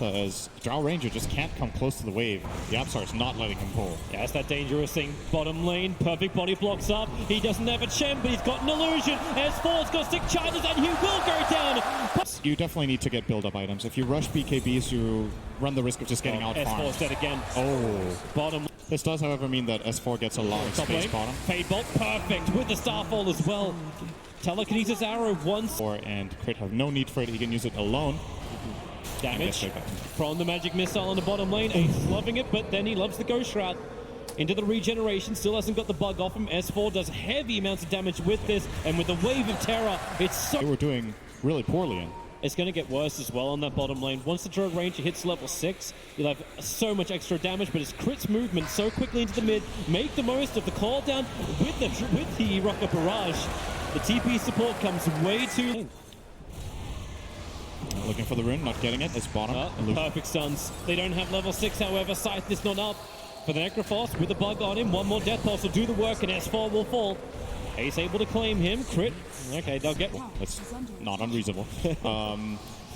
meta as Drow Ranger just can't come close to the wave. The Yapsar's not letting him pull. Yeah, that's that dangerous thing. Bottom lane, perfect body blocks up. He doesn't have a Chen, but he's got an illusion. S4's got 6 charges and he will go down. You definitely need to get build-up items. If you rush BKBs, you run the risk of just getting out-farmed. S4's dead again. Oh. Bottom. This does, however, mean that S4 gets a lot of space bottom. Fade Bolt, perfect, with the Starfall as well. Telekinesis arrow once. And Crit have no need for it. He can use it alone. Damage from the magic missile on the bottom lane. Ace is loving it, but then he loves the Ghost Shroud. Into the regeneration, still hasn't got the bug off him. S4 does heavy amounts of damage with this, and with the Wave of Terror, it's so... They were doing really poorly in. It's going to get worse as well on that bottom lane. Once the Drow Ranger hits level 6, you'll have so much extra damage, but his Crit's movement so quickly into the mid. Make the most of the call down with the Rocket Barrage. The TP support comes way too late. Looking for the rune, not getting it. It's bottom. Perfect stuns. They don't have level 6, however. Scythe is not up for the Necrophos with a bug on him. One more Death Pulse will do the work, and S4 will fall. Ace able to claim him. Crit. Okay, they'll get one. That's not unreasonable.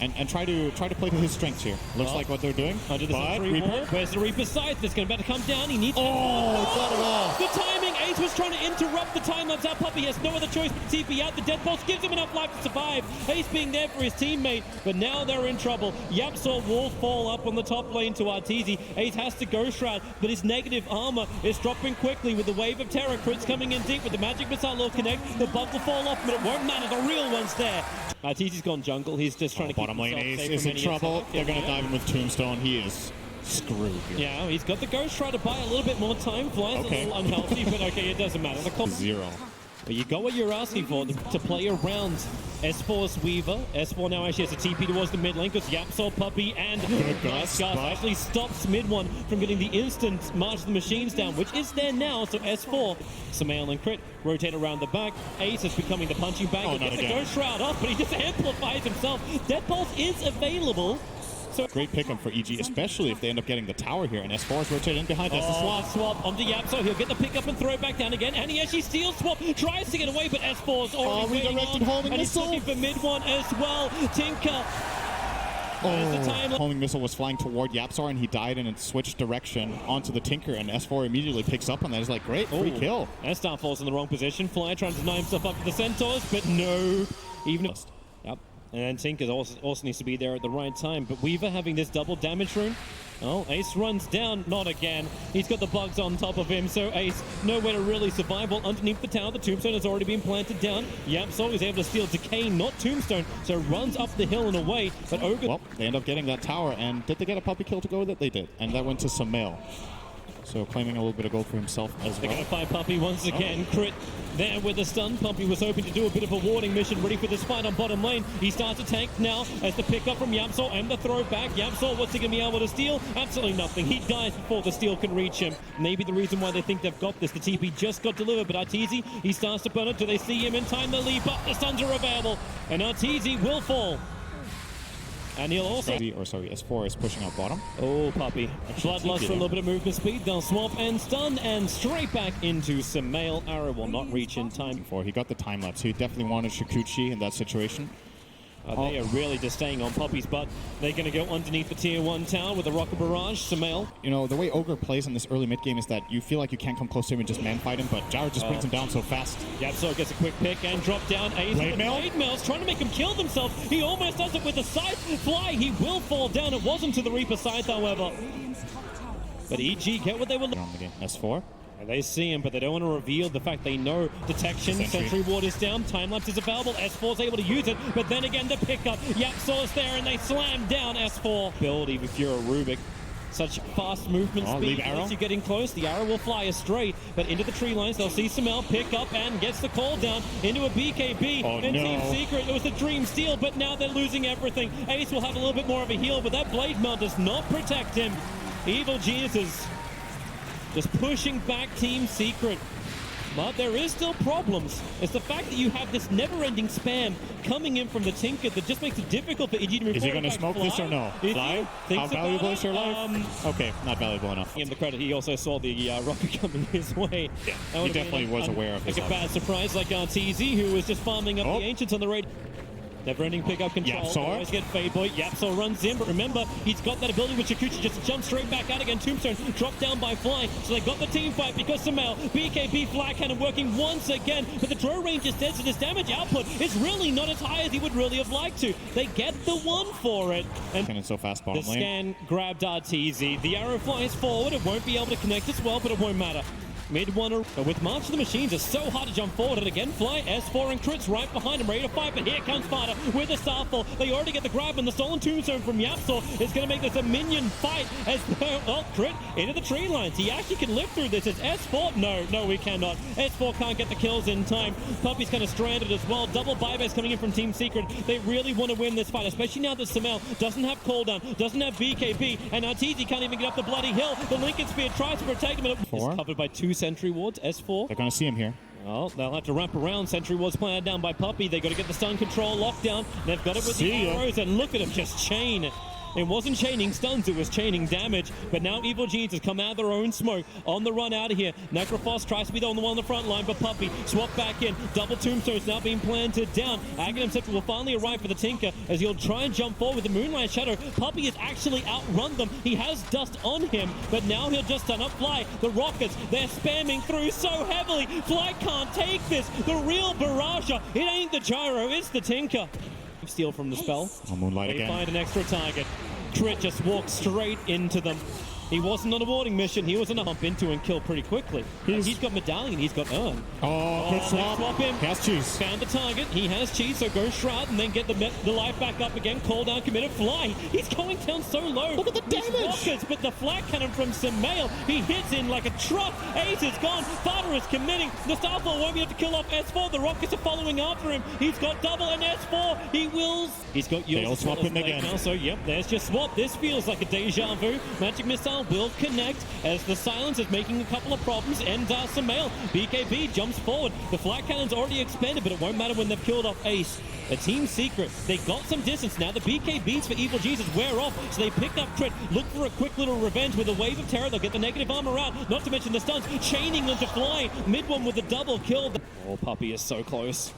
And try to play to his strengths here. Looks like what they're doing. Under the Reaper. Where's the Reaper's Scythe? It's going to come down. He needs. Got it off. The timing. Ace was trying to interrupt the time lapse. Our puppy has no other choice but to TP out. The Death Pulse gives him enough life to survive. Ace being there for his teammate, but now they're in trouble. Yapsor will fall up on the top lane to Arteezy. Ace has to Ghost Shroud, but his negative armor is dropping quickly with the Wave of Terror. Crit's coming in deep with the magic missile will connect. The bug will fall off, but it won't matter. The real one's there. Arteezy's gone jungle. He's just trying to keep bottom lane. Ace is in trouble. They're going to dive him with Tombstone. He is screwed here. Yeah, he's got the Ghost Shroud to buy a little bit more time. Fly's a little unhealthy, but okay, it doesn't matter. The Zero. But you got what you're asking for, to play around S4's Weaver. S4 now actually has a TP towards the mid lane because Yapsor, Puppy, and Gus actually stops mid one from getting the instant March of the Machines down, which is there now. So S4, Samael and Crit rotate around the back. Ace is becoming the punching bag. He'll get the Ghost Shroud off, but he just amplifies himself. Death Pulse is available. So great pick-up for EG, especially if they end up getting the tower here, and S4 is rotating in behind. That's the swap onto Yapso. He'll get the pick-up and throw back down again, and he actually steals swap, tries to get away, but S4's already redirected homing and missile. He's looking for mid one as well. Tinker. Homing missile was flying toward Yapsar, and he died and it switched direction onto the Tinker, and S4 immediately picks up on that. He's like, great, free kill. And Star falls in the wrong position. Fly trying to deny himself up to the Centaurs, but no. Even if... Yep. And then Tinker also needs to be there at the right time. But Weaver having this double damage rune. Oh, Ace runs down. Not again. He's got the bugs on top of him. So Ace, nowhere to really survive. Well, underneath the tower, the Tombstone has already been planted down. Yapsol is able to steal Decay, not Tombstone. So runs up the hill and away. But Ogre... Well, they end up getting that tower. And did they get a puppy kill to go with it? They did. And that went to Samael. So claiming a little bit of gold for himself as well. They're going to find Puppy once again. Crit there with the stun. Puppy was hoping to do a bit of a warding mission, ready for this fight on bottom lane. He starts to tank now as the pickup from Yapsol and the throwback. Yapsol, what's he going to be able to steal? Absolutely nothing. He dies before the steal can reach him. Maybe the reason why they think they've got this. The TP just got delivered, but Arteezy, he starts to burn it. Do they see him in time? They leap up. The stuns are available, and Arteezy will fall. And he'll also... S4 is pushing out bottom. Oh, Puppy. Bloodlust for a little bit of movement speed. They'll swap and stun and straight back into Samael. Arrow will not reach in time. Before he got the time lapse, he definitely wanted Shikuchi in that situation. They are really just staying on Puppy's butt. They're going to go underneath the tier 1 tower with a rocket barrage. Samael. You know, the way Ogre plays in this early mid game is that you feel like you can't come close to him and just man fight him, but Jared just brings him down so fast. Yapso gets a quick pick and drop down. Ace with Blade Mail's trying to make him kill himself. He almost does it with the Scythe. Fly, he will fall down. It wasn't to the Reaper Scythe, however. But EG get what they were looking for. S4. They see him, but they don't want to reveal the fact they know detection. Sentry ward is down. Time lapse is available. S4's able to use it, but then again the pickup. Yapsor's there, and they slam down S4. Build even if you're a Rubik. Such fast movement speed. Once you're getting close, the arrow will fly astray, but into the tree lines. They'll see Samael pick up and gets the call down into a BKB. And Team Secret, it was the dream steal, but now they're losing everything. Ace will have a little bit more of a heal, but that blade mail does not protect him. Evil geniuses just pushing back Team Secret. But there is still problems. It's the fact that you have this never-ending spam coming in from the Tinker that just makes it difficult for EG to move. Is he going to smoke this or no? Fly? How valuable is your life? Okay, not valuable enough. Give him the credit. He also saw the rocket coming his way. Yeah, he definitely was aware of his like a bad surprise like Arteezy, who was just farming up the Ancients on the raid. Never-ending pickup control. Yapsor. Always get Fade Boy. Yapsor runs in, but remember, he's got that ability with Chikuchi just to jump straight back out again. Tombstone dropped down by Fly, so they got the team fight because Samel, BKB, Flag Cannon working once again, but the throw range is dead, so this damage output is really not as high as he would really have liked to. They get the one for it. And Cannon so fast the bottom lane. scan grabbed RTZ. The arrow flies forward. It won't be able to connect as well, but it won't matter. Mid one with March of the Machines, it's so hard to jump forward. And again, Fly, S4 and Crits right behind him, ready to fight. But here comes Sparta with the Starfall. They already get the grab, and the stolen Tombstone from Yapsor is going to make this a minion fight. As Crit into the tree lines. He actually can live through this. It's S4. No, we cannot. S4 can't get the kills in time. Puppy's kind of stranded as well. Double buybacks coming in from Team Secret. They really want to win this fight, especially now that Samel doesn't have cooldown, doesn't have BKB, and RTZ can't even get up the bloody hill. The Lincoln Spear tries to protect him, and it's covered by 2 Sentry Wards. S4. They're going to see him here. Well, they'll have to wrap around. Sentry Wards planted down by Puppy. They got to get the stun control lockdown. They've got it with the arrows, and look at him just chain. It wasn't chaining stuns, it was chaining damage. But now Evil Genius has come out of their own smoke on the run out of here. Necrophos tries to be the one on the front line, but Puppy swap back in. Double Tombstones now being planted down. Aghanim Scepter will finally arrive for the Tinker as he'll try and jump forward with the Moonlight Shadow. Puppy has actually outrun them. He has dust on him, but now he'll just stun up Fly. The Rockets, they're spamming through so heavily. Fly can't take this. The real Barrage. It ain't the Gyro, it's the Tinker. Steal from the spell. Oh, Moonlight they again. find an extra target. Crit just walks straight into them. He wasn't on a warding mission. He was on a hump into and kill pretty quickly. He's got Medallion. He's got Urn. Good swap. Swap him. He has cheese. Found the target. He has cheese, so go Shroud and then get the life back up again. Call down, committed, Fly. He's going down so low. Look at the damage. Rockets, but the Flag Cannon from Samel, he hits in like a truck. Ace is gone. Farter is committing. The Starfall won't be able to kill off S4. The Rockets are following after him. He's got double and S4. He wills. He's got yours. They'll swap him again. Now, so, yep, there's just swap. This feels like a deja vu. Magic Missile will connect as the silence is making a couple of problems. And Samel, BKB jumps forward. The Flag Cannon's already expanded, but it won't matter when they've killed off Ace. The Team Secret, they got some distance. Now the BKBs for Evil Jesus wear off, so they pick up Crit, look for a quick little revenge with a Wave of Terror. They'll get the negative armor out, not to mention the stuns, chaining them to Fly. Mid one with the double kill. Oh, Puppy is so close.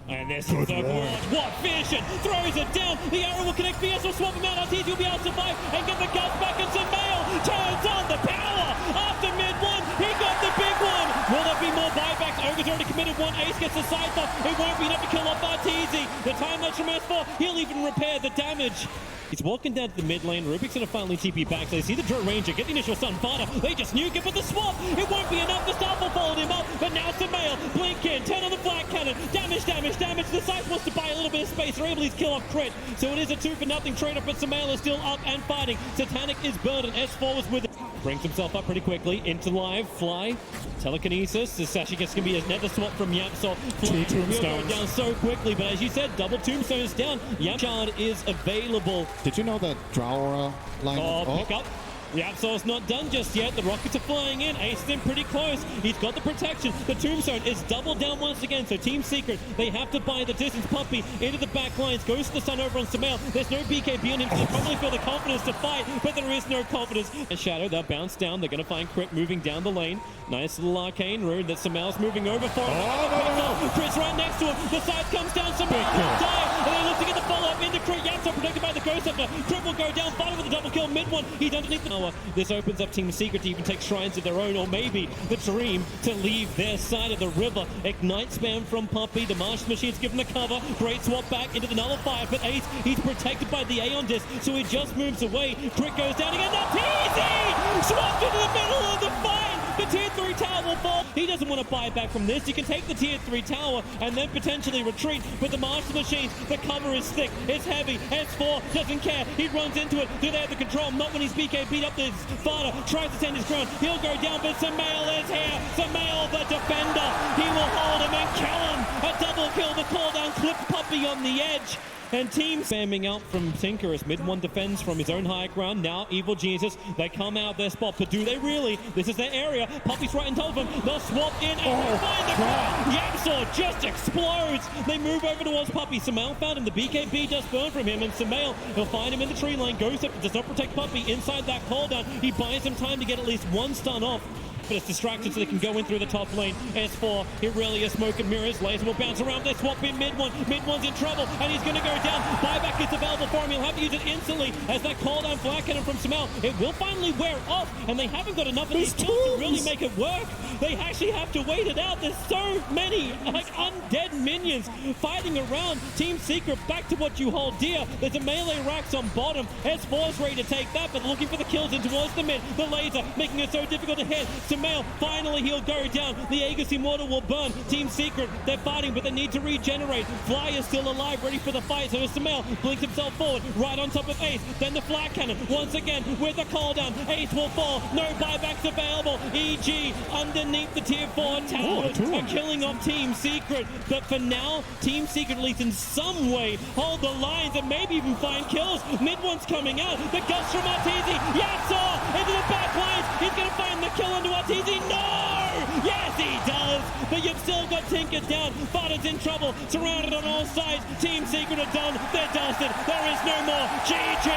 And this is the what vision! Throws it down. The arrow will connect. VS will swap him out. RTZ will be able to survive and get the guts back. And Samel turns on the power after mid one. He got the big one. Will there be more buybacks? Ogre's already committed one. Ace gets the side thought. It won't be enough to kill off RTZ. The time lapse from S4. He'll even repair the damage. He's walking down to the mid lane. Rubik's going to finally TP back. So they see the Drill Ranger get the initial stun. Farter, they just nuke it, but the swap, it won't be enough. The Starfall followed him up, but now Samel, blink in, turn on the Flag Cannon. Damage. The side wants to buy a little bit of space. They're able to kill off Crit. So it is a 2-for-0 trade-off, but Samel is still up and fighting. Satanic is burned, and S4 was with it. Brings himself up pretty quickly into live. Fly, telekinesis. This actually gets going to be another swap from Yapsor. Two tombstones down so quickly, but as you said, double tombstones down. Yapshard is available. Did you know that Drow line? Pick up. Yapsor's not done just yet. The Rockets are flying in. Ace is in pretty close. He's got the protection. The Tombstone is doubled down once again. So Team Secret, they have to buy the distance. Puppy into the back lines. Goes to the stun over on Samel. There's no BKB on him, so they probably feel the confidence to fight, but there is no confidence. A Shadow, they'll bounce down. They're going to find Crit moving down the lane. Nice little arcane rune that Samel's moving over for him. Crit's right next to him. The side comes down. Samel will die. And they look to get the follow-up into Crit. Yapsor protected by the Ghost Hunter. Crit will go down. Fighting with a double kill. Mid one. He's underneath the tower. This opens up Team Secret to even take shrines of their own, or maybe the dream to leave their side of the river. Ignite spam from Puppy. The Marsh Machine's given the cover. Great swap back into the nullifier, but Ace, he's protected by the Aeon Disc, so he just moves away. Crit goes down again. That's easy! Swapped into the middle of the fight! The tier 3 tower will fall. He doesn't want to buy back from this. You can take the tier 3 tower and then potentially retreat, but the Master Machines, the cover is thick, it's heavy. S4 doesn't care. He runs into it. Do they have the control? Not when he's BK beat up this Farter. Tries to stand his ground. He'll go down, but Samel is here. Samel, the defender. He will hold him and kill him. A double kill. The call down clipped Puppy on the edge. And team spamming out from Tinker as mid one defends from his own high ground. Now Evil Jesus, they come out their spot, but do they really? This is their area. Puppy's right in top of him. They'll swap in and find the crowd. Yapsor just explodes. They move over towards Puppy. Samel found him. The BKB does burn from him, and Samel, he'll find him in the tree line. Goes up, does not protect Puppy inside that cooldown. He buys him time to get at least one stun off. but it's distracted so they can go in through the top lane. S4, it really is smoke and mirrors. Laser will bounce around. They swap in mid one. Mid one's in trouble, and he's going to go down. Buyback is available for him. He'll have to use it instantly as that cooldown flag cannon from Samel. It will finally wear off, and they haven't got enough of these kills to really make it work. They actually have to wait it out. There's so many like undead minions fighting around. Team Secret, back to what you hold dear. There's a melee racks on bottom. S4's ready to take that, but looking for the kills in towards the mid. The laser making it so difficult to hit. Samel, finally he'll go down. The Aegis Immortal will burn. Team Secret, they're fighting, but they need to regenerate. Fly is still alive, ready for the fight. So Samel blinks himself forward, right on top of Ace. Then the flag cannon, once again, with the cooldown. Ace will fall. No buybacks available. EG underneath the tier 4 tower. A killing of Team Secret. But for now, Team Secret, at least in some way, hold the lines and maybe even find kills. Mid one's coming out. The gust from Arteezy. Yatso into the back lines. He's going to find the kill onto Arteezy. No! Yes, he does. But you've still got Tinker down. Varda's in trouble. Surrounded on all sides. Team Secret are done. They're dusted. There is no more. GG.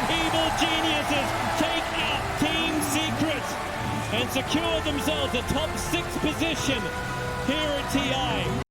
Evil geniuses take out Team Secret and secure themselves a top 6 position here at TI.